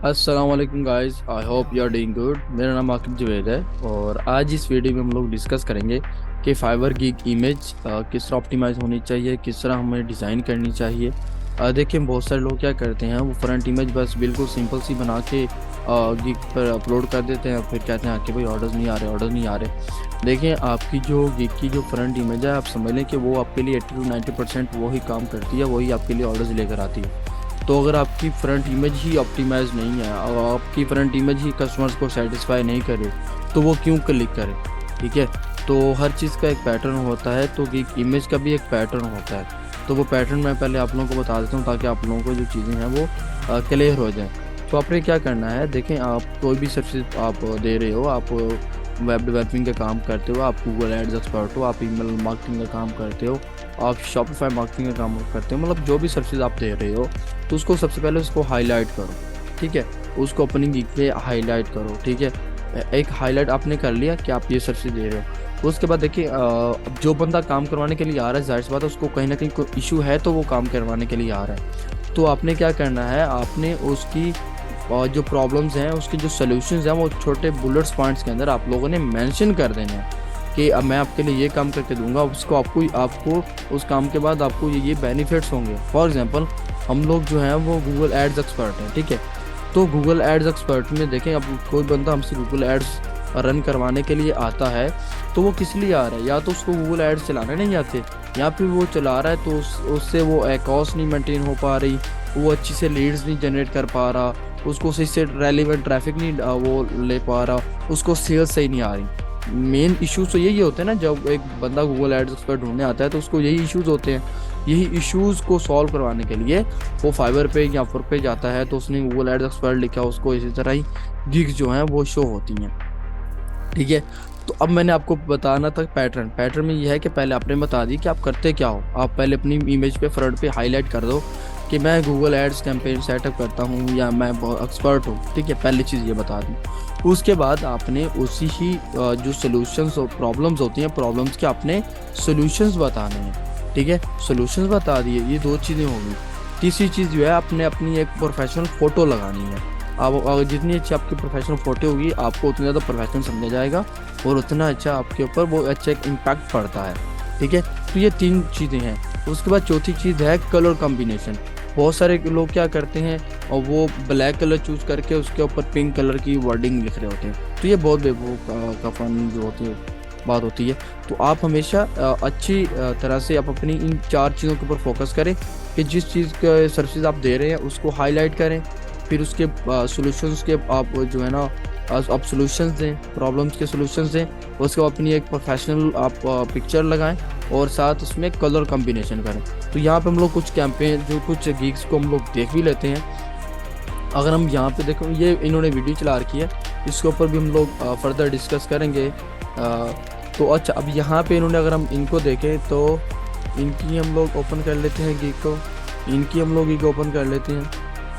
अस्सलाम वालेकुम guys, I hope you are doing good. मेरा नाम आकिब जवेद है और आज इस वीडियो में हम लोग डिस्कस करेंगे कि फाइवर गीक इमेज किस तरह ऑप्टिमाइज होनी चाहिए, किस तरह हमें डिज़ाइन करनी चाहिए। देखिए, बहुत सारे लोग क्या करते हैं, वो फ्रंट इमेज बस बिल्कुल सिंपल सी बना के गीक पर अपलोड कर देते हैं, फिर कहते हैं कि भाई ऑर्डर्स नहीं आ रहे, ऑर्डर्स नहीं आ रहे। देखिए, आपकी जो गीक की जो फ्रंट इमेज है, आप समझ लें कि वो आपके लिए 80 to 90% वही काम करती है, वही आपके लिए ऑर्डर्स लेकर आती है। तो अगर आपकी फ्रंट इमेज ही ऑप्टिमाइज नहीं है और आपकी फ्रंट इमेज ही कस्टमर्स को सेटिस्फाई नहीं करे, तो वो क्यों क्लिक करे। ठीक है, तो हर चीज़ का एक पैटर्न होता है, तो एक इमेज का भी एक पैटर्न होता है। तो वो पैटर्न मैं पहले आप लोगों को बता देता हूँ ताकि आप लोगों को जो चीज़ें हैं वो क्लियर हो जाए। तो आपने क्या करना है, देखें, आप कोई भी सर्विस आप दे रहे हो, आप वेब डेवलपिंग का काम करते हो, आप गूगल एड्स एक्सपर्ट हो, आप ईमेल मार्केटिंग का काम करते हो, आप शॉपिफाई मार्केटिंग का काम करते हो, मतलब जो भी सर्विस आप दे रहे हो, तो उसको सबसे पहले उसको हाईलाइट करो। ठीक है, उसको अपनी गीक पे हाईलाइट करो। ठीक है, एक हाईलाइट आपने कर लिया कि आप ये सर्विस दे रहे हो। उसके बाद देखिए, जो बंदा काम करवाने के लिए आ रहा है, जाहिर सी बात है उसको कहीं ना कहीं कोई इशू है, तो वो काम करवाने के लिए आ रहा है। तो आपने क्या करना है, आपने उसकी जो प्रॉब्लम्स हैं, उसके जो सॉल्यूशंस हैं, वो छोटे बुलेट्स पॉइंट्स के अंदर आप लोगों ने मेंशन कर देने हैं कि अब मैं आपके लिए ये काम करके दूंगा, उसको आपको आपको उस काम के बाद आपको ये बेनिफिट्स होंगे। फॉर एग्जांपल, हम लोग जो हैं वो गूगल एड्स एक्सपर्ट हैं। ठीक है, तो गूगल एड्स एक्सपर्ट में देखें, अब कोई बंदा हमसे गूगल एड्स रन करवाने के लिए आता है, तो वो किस लिए आ रहा है, या तो उसको गूगल एड्स चलाने नहीं आते, या फिर वो चला रहा है तो उससे वो एकॉस नहीं मेंटेन हो पा रही, वो अच्छी से लीड्स नहीं जनरेट कर पा रहा, उसको सही से रेलिवेंट ट्रैफिक नहीं वो ले पा रहा, उसको सेल्स सही नहीं आ रही। मेन इश्यूज तो यही होते हैं ना, जब एक बंदा गूगल एड्स एक्सपर्ट ढूंढने आता है तो उसको यही इश्यूज होते हैं। यही इश्यूज को सॉल्व करवाने के लिए वो फाइवर पे या फुर पे जाता है, तो उसने गूगल एड्स एक्सपर्ट लिखा, उसको इसी तरह ही गिग्स जो हैं वो शो होती हैं। ठीक है, तो अब मैंने आपको बताना था पैटर्न। पैटर्न में यह है कि पहले आपने बता दी कि आप करते क्या हो। आप पहले अपनी इमेज पे फ्रंट पे हाईलाइट कर दो कि मैं गूगल एड्स कैंपेन सेटअप करता हूँ या मैं बहुत एक्सपर्ट हूँ। ठीक है, पहली चीज़ ये बता दी। उसके बाद आपने उसी ही जो सोल्यूशंस और प्रॉब्लम्स होती हैं, प्रॉब्लम्स के आपने सोल्यूशंस बताने हैं। ठीक है, सोल्यूशंस बता दिए, ये दो चीज़ें होंगी। तीसरी चीज़ जो है, आपने अपनी एक प्रोफेशनल फ़ोटो लगानी है। अब जितनी अच्छी आपकी प्रोफेशनल फ़ोटो होगी, आपको उतना ज़्यादा प्रोफेशनल समझा जाएगा और उतना अच्छा आपके ऊपर वो अच्छा एक इम्पैक्ट पड़ता है। ठीक है, तो ये तीन चीज़ें हैं। उसके बाद चौथी चीज़ है कलर कॉम्बिनेशन। बहुत सारे लोग क्या करते हैं, और वो ब्लैक कलर चूज़ करके उसके ऊपर पिंक कलर की वर्डिंग लिख रहे होते हैं, तो ये बहुत बेवकूफ़ का फन जो होती है बात होती है। तो आप हमेशा अच्छी तरह से आप अपनी इन चार चीज़ों के ऊपर फोकस करें कि जिस चीज़ के सर्विसेज आप दे रहे हैं उसको हाईलाइट करें, फिर उसके सॉल्यूशंस के आप जो है ना, आप सॉल्यूशंस दें, प्रॉब्लम्स के सॉल्यूशंस दें। उसके बाद अपनी एक प्रोफेशनल आप पिक्चर लगाएं और साथ उसमें कलर कॉम्बिनेशन करें। तो यहाँ पे हम लोग कुछ कैंपेन, जो कुछ गीक्स को हम लोग देख भी लेते हैं। अगर हम यहाँ पे देखो, ये इन्होंने वीडियो चला रखी है, इसके ऊपर भी हम लोग फर्दर डिस्कस करेंगे। तो अच्छा, अब यहाँ पे इन्होंने, अगर हम इनको देखें तो इनकी हम लोग ओपन कर लेते हैं गीक को, इनकी हम लोग गीक ओपन कर लेते हैं,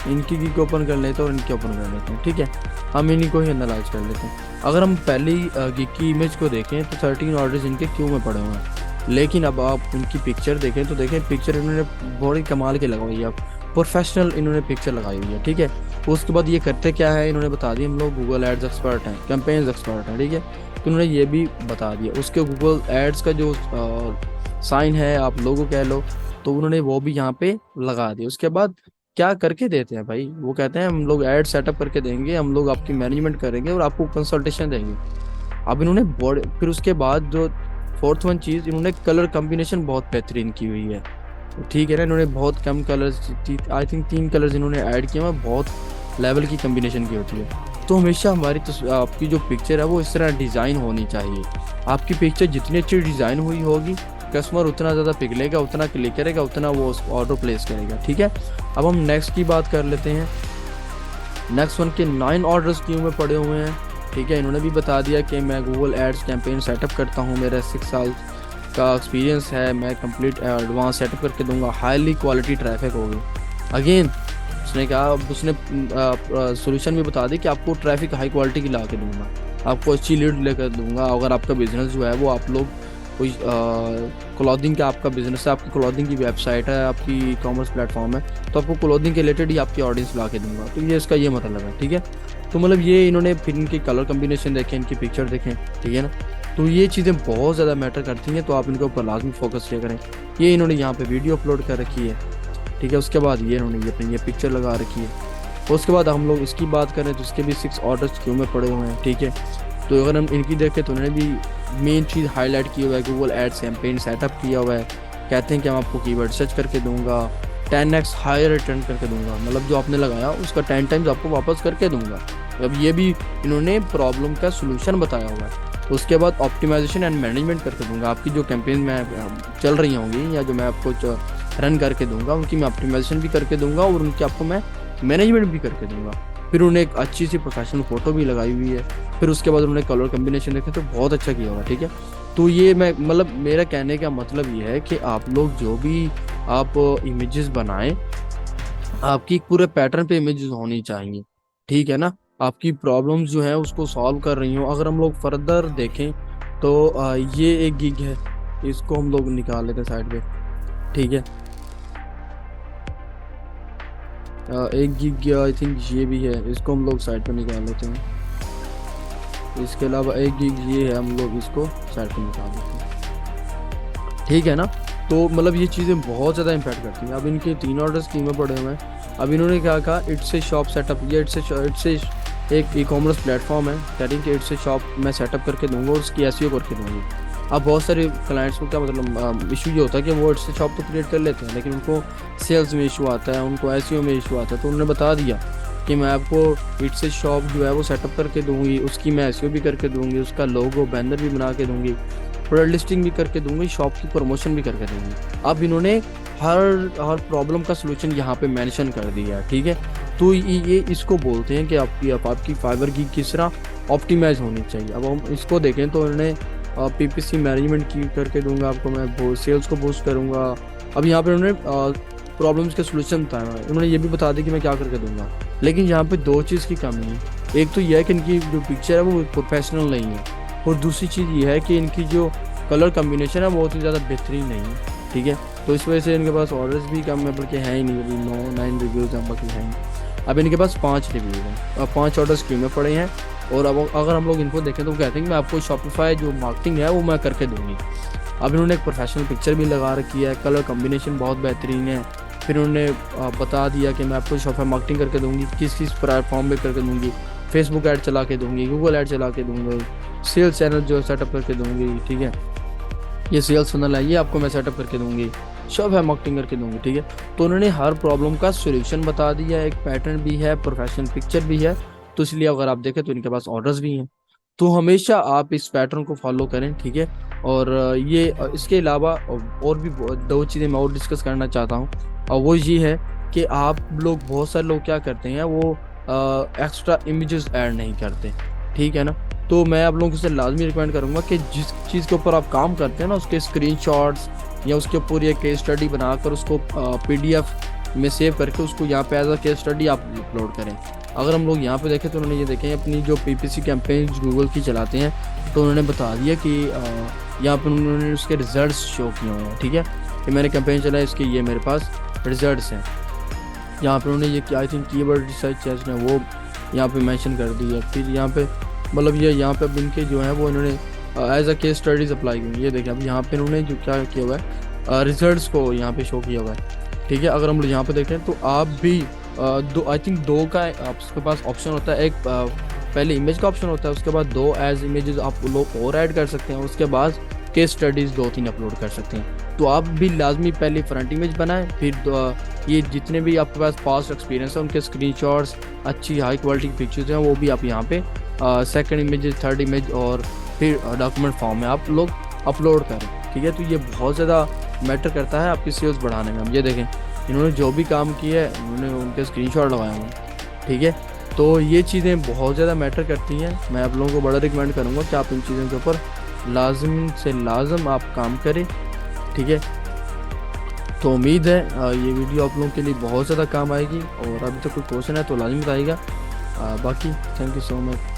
इनकी गीक ओपन कर लेते हैं और इनकी ओपन कर लेते हैं। ठीक है, हम इन्हीं को ही एनालाइज कर लेते हैं। अगर हम पहली गीक की इमेज को देखें तो 13 ऑर्डर्स इनके क्यू में पड़े हुए हैं, लेकिन अब आप उनकी पिक्चर देखें तो देखें, पिक्चर इन्होंने बड़ी कमाल की लगाई है, प्रोफेशनल इन्होंने पिक्चर लगाई हुई है। ठीक है, उसके बाद ये करते क्या है, इन्होंने बता दिया हम लोग गूगल एड्स एक्सपर्ट हैं, कैंपेन्स एक्सपर्ट हैं। ठीक है, तो उन्होंने ये भी बता दिया। उसके गूगल एड्स का जो साइन है, आप लोगो कह लो, तो उन्होंने वो भी यहाँ पे लगा दिया। उसके बाद क्या करके देते हैं भाई, वो कहते हैं हम लोग ऐड सेटअप करके देंगे, हम लोग आपकी मैनेजमेंट करेंगे और आपको कंसल्टेशन देंगे। अब इन्होंने फिर उसके बाद जो फोर्थ वन चीज़, इन्होंने कलर कॉम्बिनेशन बहुत बेहतरीन की हुई है। तो ठीक है ना, इन्होंने बहुत कम कलर्स, आई थिंक 3 कलर्स इन्होंने ऐड किए हैं, बहुत लेवल की कॉम्बिनेशन की होती है। तो हमेशा हमारी आपकी जो पिक्चर है वो इस तरह डिज़ाइन होनी चाहिए। आपकी पिक्चर जितनी अच्छी डिज़ाइन हुई होगी, कस्टमर उतना ज़्यादा पिघलेगा, उतना क्लिक करेगा, उतना वो ऑर्डर प्लेस करेगा। ठीक है, अब हम नेक्स्ट की बात कर लेते हैं। नेक्स्ट वन के 9 ऑर्डर्स क्यों में पड़े हुए हैं। ठीक है, इन्होंने भी बता दिया कि मैं गूगल एड्स कैंपेन सेटअप करता हूँ, मेरा 6 साल का एक्सपीरियंस है, मैं कंप्लीट एडवांस सेटअप करके दूंगा, हाईली क्वालिटी ट्रैफिक होगी। अगेन उसने कहा, उसने सोल्यूशन भी बता दी कि आपको ट्रैफिक हाई क्वालिटी की ला के दूंगा, आपको अच्छी लीड लेकर दूंगा। अगर आपका बिजनेस जो है वो आप लोग कोई क्लॉथिंग का आपका बिजनेस है, आपकी क्लॉथिंग की वेबसाइट है, आपकी ई कॉमर्स प्लेटफॉर्म है, तो आपको क्लॉथिंग के रिलेटेड ही आपकी ऑडियंस ला के दूंगा। तो ये इसका ये मतलब है, ठीक है। तो मतलब ये इन्होंने फिर इनकी कलर कम्बिनेशन देखें, इनकी पिक्चर देखें, ठीक है ना। तो ये चीज़ें बहुत ज़्यादा मैटर करती हैं, तो आप इनके ऊपर लाजमी फोकस किया करें। ये इन्होंने यहाँ पे वीडियो अपलोड कर रखी है, ठीक है। उसके बाद ये इन्होंने ये अपनी ये पिक्चर लगा रखी है। उसके बाद हम लोग इसकी बात करें तो इसके भी 6 ऑर्डर्स क्यों में पड़े हुए हैं, ठीक है। तो अगर हम इनकी देखें तो उन्होंने भी मेन चीज़ हाईलाइट की हुआ है, गूगल एड्स कैंपेन सेटअप किया हुआ है। कहते हैं कि हम आपको कीवर्ड सर्च करके दूंगा, 10x हायर रिटर्न करके दूंगा, मतलब जो आपने लगाया उसका 10 टाइम्स आपको वापस करके दूंगा। अब ये भी इन्होंने प्रॉब्लम का सोल्यूशन बताया हुआ है। तो उसके बाद ऑप्टिमाइजेशन एंड मैनेजमेंट करके दूंगा, आपकी जो कैंपेन में चल रही होंगी या जो मैं आपको रन करके दूंगा उनकी मैं ऑप्टिमाइजेशन भी करके दूंगा और उनकी आपको मैं मैनेजमेंट भी करके दूंगा। फिर उन्हें एक अच्छी सी प्रोफेशनल फोटो भी लगाई हुई है। फिर उसके बाद उन्होंने कलर कम्बिनेशन देखे तो बहुत अच्छा किया हुआ, ठीक है। तो ये मैं मतलब मेरा कहने का मतलब ये है कि आप लोग जो भी आप इमेजेस बनाएं, आपकी पूरे पैटर्न पे इमेजेस होनी चाहिए, ठीक है ना। आपकी प्रॉब्लम्स जो है उसको सॉल्व कर रही हो। अगर हम लोग फर्दर देखें तो ये एक गिग है, इसको हम लोग निकाल लेते हैं साइड पे, ठीक है। एक गिग आई थिंक ये भी है, इसको हम लोग साइड पे निकाल लेते हैं। इसके अलावा एक गिग ये है, हम लोग इसको साइड पे निकाल लेते हैं, ठीक है ना। तो मतलब ये चीज़ें बहुत ज़्यादा इम्पैक्ट करती हैं। अब इनके 3 ऑर्डर्स कीमत पड़े हुए हैं। अब इन्होंने क्या कहा, इट्स ए शॉप सेटअप, ये इट्स ए एक ई कॉमर्स प्लेटफॉर्म है, कह कि इट्स ए शॉप मैं सेटअप करके दूंगा और उसकी एसईओ करके दूंगी। अब बहुत सारे क्लाइंट्स को क्या मतलब इशू ये होता है कि वो इट्स ए शॉप तो क्रिएट कर लेते हैं, लेकिन उनको सेल्स में इशू आता है, उनको एसईओ में इशू आता है। तो उन्होंने बता दिया कि मैं आपको इट्स ए शॉप जो है वो सेटअप करके दूंगी, उसकी मैं एसईओ भी करके दूंगी, उसका लोगो बैनर भी बना के दूंगी, प्रोडक्ट लिस्टिंग भी करके दूंगी, शॉप की प्रमोशन भी करके दूंगी। अब इन्होंने हर प्रॉब्लम का सोल्यूशन यहाँ पे मेंशन कर दिया है, ठीक है। तो ये इसको बोलते हैं कि आपकी फाइवर की किस तरह ऑप्टिमाइज होनी चाहिए। अब हम इसको देखें तो उन्होंने पीपीसी मैनेजमेंट की करके दूंगा आपको, मैं सेल्स को बूस्ट करूँगा। अब यहाँ पे उन्होंने प्रॉब्लम्स के सोल्यूशन बताया है, उन्होंने ये भी बता दिया कि मैं क्या करके दूंगा। लेकिन यहाँ पे 2 चीज़ की कमी है। एक तो यह है कि इनकी जो पिक्चर है वो प्रोफेशनल नहीं है, और दूसरी चीज़ ये है कि इनकी जो कलर कम्बिनेशन है बहुत ही ज़्यादा बेहतरीन नहीं है, ठीक है। तो इस वजह से इनके पास ऑर्डर्स भी कम है, बल्कि है ही नहीं, अभी 9 रिव्यूज़ हैं, बाकी है नहीं। अब इनके पास 5 रिव्यूज़ हैं, अब 5 ऑर्डर्स क्यों में पड़े हैं। और अब अगर हम लोग इनको देखें तो कहते हैं कि मैं आपको शॉपिफाई जो मार्केटिंग है वो मैं करके दूंगी। अब इन्होंने एक प्रोफेशनल पिक्चर भी लगा रखी है, कलर कम्बिनेशन बहुत बेहतरीन है। फिर उन्होंने बता दिया कि मैं आपको शॉपिफाई मार्केटिंग करके दूंगी, किस प्लेटफॉर्म पर करके दूंगी, फेसबुक ऐड चला के दूंगी, गूगल ऐड चला के दूंगी, सेल्स चैनल जो सेटअप करके दूंगी, ठीक है। ये सेल्स फनल है, ये आपको मैं सेटअप करके दूंगी, शॉपिफाई मार्केटिंग करके दूंगी, ठीक है। तो उन्होंने हर प्रॉब्लम का सोल्यूशन बता दिया, एक पैटर्न भी है, प्रोफेशनल पिक्चर भी है। तो इसलिए अगर आप देखें तो इनके पास ऑर्डर्स भी हैं। तो हमेशा आप इस पैटर्न को फॉलो करें, ठीक है। और ये इसके अलावा और भी 2 चीज़ें मैं और डिस्कस करना चाहता हूँ, और वो ये है कि आप लोग बहुत सारे लोग क्या करते हैं, वो एक्स्ट्रा इमेजेस ऐड नहीं करते, ठीक है ना। तो मैं आप लोगों से लाजमी रिकमेंड करूँगा कि जिस चीज़ के ऊपर आप काम करते हैं ना, उसके स्क्रीनशॉट्स या उसके ऊपर एक केस स्टडी बनाकर उसको पीडीएफ में सेव करके उसको यहाँ पे एज अ केस स्टडी आप अपलोड करें। अगर हम लोग यहाँ पे देखें तो उन्होंने ये देखें अपनी जो पीपीसी कैंपेन गूगल की चलाते हैं, तो उन्होंने बता दिया कि यहाँ पर उन्होंने उसके रिजल्ट्स शो किए हुए हैं, ठीक है। कि मैंने कैंपेन चलाया, इसके ये मेरे पास रिजल्ट्स हैं। यहाँ पर उन्होंने ये आई थिंक कीवर्ड रिसर्च है वो यहाँ पे मेंशन कर दी है। फिर यहाँ पे मतलब ये यहाँ पे अब इनके जो है वो इन्होंने as a case studies apply की। ये देखें अब यहाँ पे इन्होंने जो क्या किया हुआ है, रिजल्ट्स को यहाँ पे शो किया हुआ है, ठीक है। अगर हम लोग यहाँ पे देखें तो आप भी आई थिंक 2 का आपके पास ऑप्शन होता है। एक पहले इमेज का ऑप्शन होता है, उसके बाद 2 एज इमेजेस आप लोग और ऐड कर सकते हैं, उसके बाद केस स्टडीज़ 2-3 अपलोड कर सकते हैं। तो आप भी लाजमी पहले फ्रंट इमेज बनाएं, फिर ये जितने भी आपके पास पास्ट एक्सपीरियंस है उनके स्क्रीनशॉट्स, अच्छी हाई क्वालिटी पिक्चर्स हैं, वो भी आप यहाँ पे सेकंड इमेज, थर्ड इमेज और फिर डॉक्यूमेंट फॉर्म में आप लोग अपलोड करें, ठीक है। तो ये बहुत ज़्यादा मैटर करता है आपकी सेल्स बढ़ाने में। अब ये देखें इन्होंने जो भी काम किया है उन्होंने उनके स्क्रीनशॉट लगाए हुए हैं, ठीक है। तो ये चीज़ें बहुत ज़्यादा मैटर करती हैं। मैं आप लोगों को बड़ा रिकमेंड करूँगा कि आप इन चीज़ों के ऊपर लाजम से लाजम आप काम करें, ठीक है। तो उम्मीद है ये वीडियो आप लोगों के लिए बहुत ज़्यादा काम आएगी, और अभी तक कोई क्वेश्चन है तो लाजमी बताइएगा। बाकी थैंक यू सो मच।